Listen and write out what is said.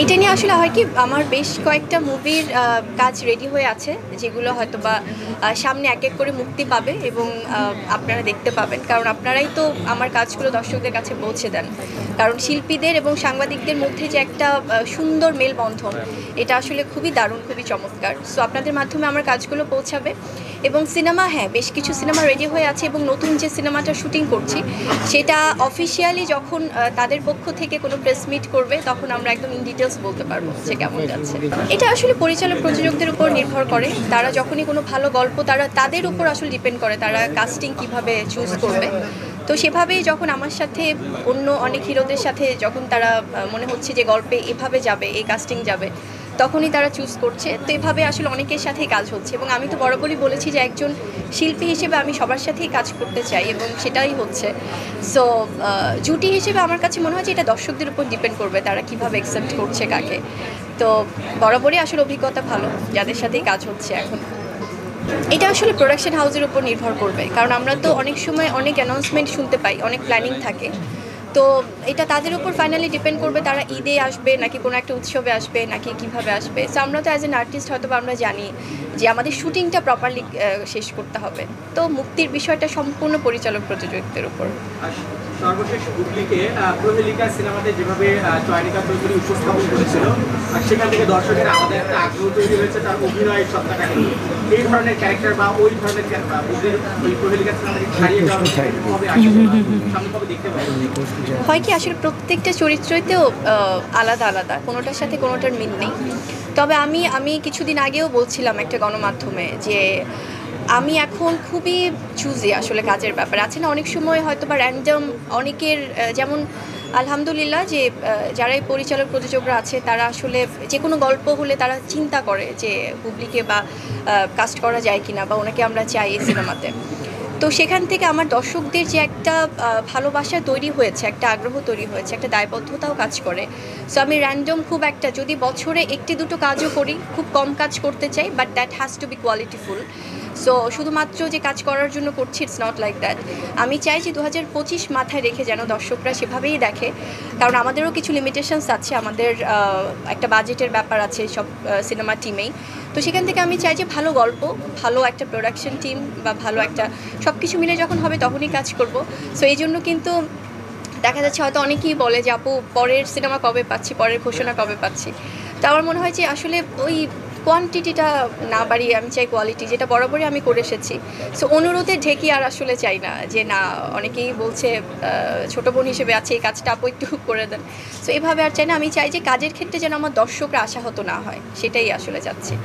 এটা নিয়ে আসলে হয় কি আমার বেশ কয়েকটা মুভির কাজ রেডি হয়ে আছে যেগুলো হয়তো বা সামনে এক এক করে মুক্তি পাবে এবং আপনারা দেখতে পাবেন, কারণ আপনারাই তো আমার কাজগুলো দর্শকদের কাছে পৌঁছে দেন। কারণ শিল্পীদের এবং সাংবাদিকদের মধ্যে যে একটা সুন্দর মেলবন্ধন, এটা আসলে খুবই দারুণ, খুবই চমৎকার। সো আপনাদের মাধ্যমে আমার কাজগুলো পৌঁছাবে। এবং সিনেমা, হ্যাঁ, বেশ কিছু সিনেমা রেডি হয়ে আছে এবং নতুন যে সিনেমাটা শুটিং করছি সেটা অফিসিয়ালি যখন তাদের পক্ষ থেকে কোনো প্রেস মিট করবে তখন আমরা একদম ইন ডিটেলস বলতে পারবো যে কেমন যাচ্ছে। এটা আসলে পরিচালক প্রযোজকদের উপর নির্ভর করে। তারা যখনই কোনো ভালো গল্প, তাদের উপর আসলে ডিপেন্ড করে তারা কাস্টিং কিভাবে চুজ করবে। তো সেভাবেই যখন আমার সাথে অন্য অনেক হিরোদের সাথে যখন তারা মনে হচ্ছে যে গল্পে এভাবে যাবে, এই কাস্টিং যাবে, তখনই তারা চুজ করছে। তো এভাবে আসলে অনেকের সাথেই কাজ হচ্ছে এবং আমি তো বরাবরই বলেছি যে একজন শিল্পী হিসেবে আমি সবার সাথেই কাজ করতে চাই এবং সেটাই হচ্ছে। সো জুটি হিসেবে আমার কাছে মনে হয় যে এটা দর্শকদের উপর ডিপেন্ড করবে তারা কিভাবে অ্যাকসেপ্ট করছে কাকে। তো বরাবরই আসলে অভিজ্ঞতা ভালো যাদের সাথেই কাজ হচ্ছে এখন। এটা আসলে প্রোডাকশন হাউসের উপর নির্ভর করবে, কারণ আমরা তো অনেক সময় অনেক অ্যানাউন্সমেন্ট শুনতে পাই, অনেক প্ল্যানিং থাকে। তো এটা তাদের উপর ফাইনালি ডিপেন্ড করবে তারা ঈদে আসবে নাকি কোনো একটা উৎসবে আসবে নাকি কিভাবে আসবে। সো আমরা তো অ্যাজ অ্যান আর্টিস্ট হয়তো আমরা জানি যে আমাদের শুটিংটা প্রপারলি শেষ করতে হবে। তো মুক্তির বিষয়টা সম্পূর্ণ পরিচালক প্রযোজকদের উপর। সর্বশেষ বুবলিকে প্রহেলিকা সিনেমাতে যেভাবে চয়নিকা চৌধুরী উপস্থাপন করেছিল, সেখান থেকে দর্শকের আমাদের একটা আগ্রহ তৈরি হয়েছে তার অভিনয়ের সত্তাটাকে নিয়ে। এই ধরনের ক্যারেক্টার বা ওই ধরনের বুবলির ওই প্রহেলিকা সিনেমাকে ছাড়িয়ে সামনে কবে দেখতে পাবো? হয় কি আসলে প্রত্যেকটা চরিত্রতেও আলাদা আলাদা, কোনোটার সাথে কোনোটার মিল নেই। তবে আমি কিছুদিন আগেও বলছিলাম একটা গণমাধ্যমে যে আমি এখন খুবই চুজি আসলে কাজের ব্যাপারে। আছে না অনেক সময় হয়তো বা র্যান্ডম অনেকের, যেমন আলহামদুলিল্লাহ যে যারা এই পরিচালক প্রযোজকরা আছে তারা আসলে যে কোনো গল্প হলে তারা চিন্তা করে যে বুবলিকে বা কাস্ট করা যায় কিনা বা ওনাকে আমরা চাই এই সিনেমাতে। তো সেখান থেকে আমার দর্শকদের যে একটা ভালোবাসা তৈরি হয়েছে, একটা আগ্রহ তৈরি হয়েছে, একটা দায়বদ্ধতাও কাজ করে। সো আমি র্যান্ডম খুব একটা, যদি বছরে একটি দুটো কাজও করি, খুব কম কাজ করতে চাই, but that has to B qualityful. So শুধুমাত্র যে কাজ করার জন্য করছি, ইটস নট লাইক দ্যাট। আমি চাই যে 2025 মাথায় রেখে যেন দর্শকরা সেভাবেই দেখে, কারণ আমাদেরও কিছু লিমিটেশনস আছে, আমাদের একটা বাজেটের ব্যাপার আছে সব সিনেমা টিমেই। তো সেখান থেকে আমি চাই যে ভালো গল্প, ভালো একটা প্রোডাকশন টিম বা ভালো একটা সব কিছু মিলে যখন হবে তখনই কাজ করব। সো এই জন্য কিন্তু দেখা যাচ্ছে হয়তো অনেকেই বলে যে আপু পরের সিনেমা কবে পাচ্ছি, পরের ঘোষণা কবে পাচ্ছি। তো আমার মনে হয় যে আসলে ওই কোয়ান্টিটিটা না বাড়িয়ে আমি চাই কোয়ালিটি, যেটা বরাবরই আমি করে এসেছি। সো অনুরোধে ঢেকে আর আসলে চাই না যে না, অনেকেই বলছে ছোটো বোন হিসেবে আছে এই কাজটা আপু একটু করে দেন। সো এভাবে আর চাই না, আমি চাই যে কাজের ক্ষেত্রে যেন আমার দর্শকরা আশাহত না হয়, সেটাই আসলে চাচ্ছি।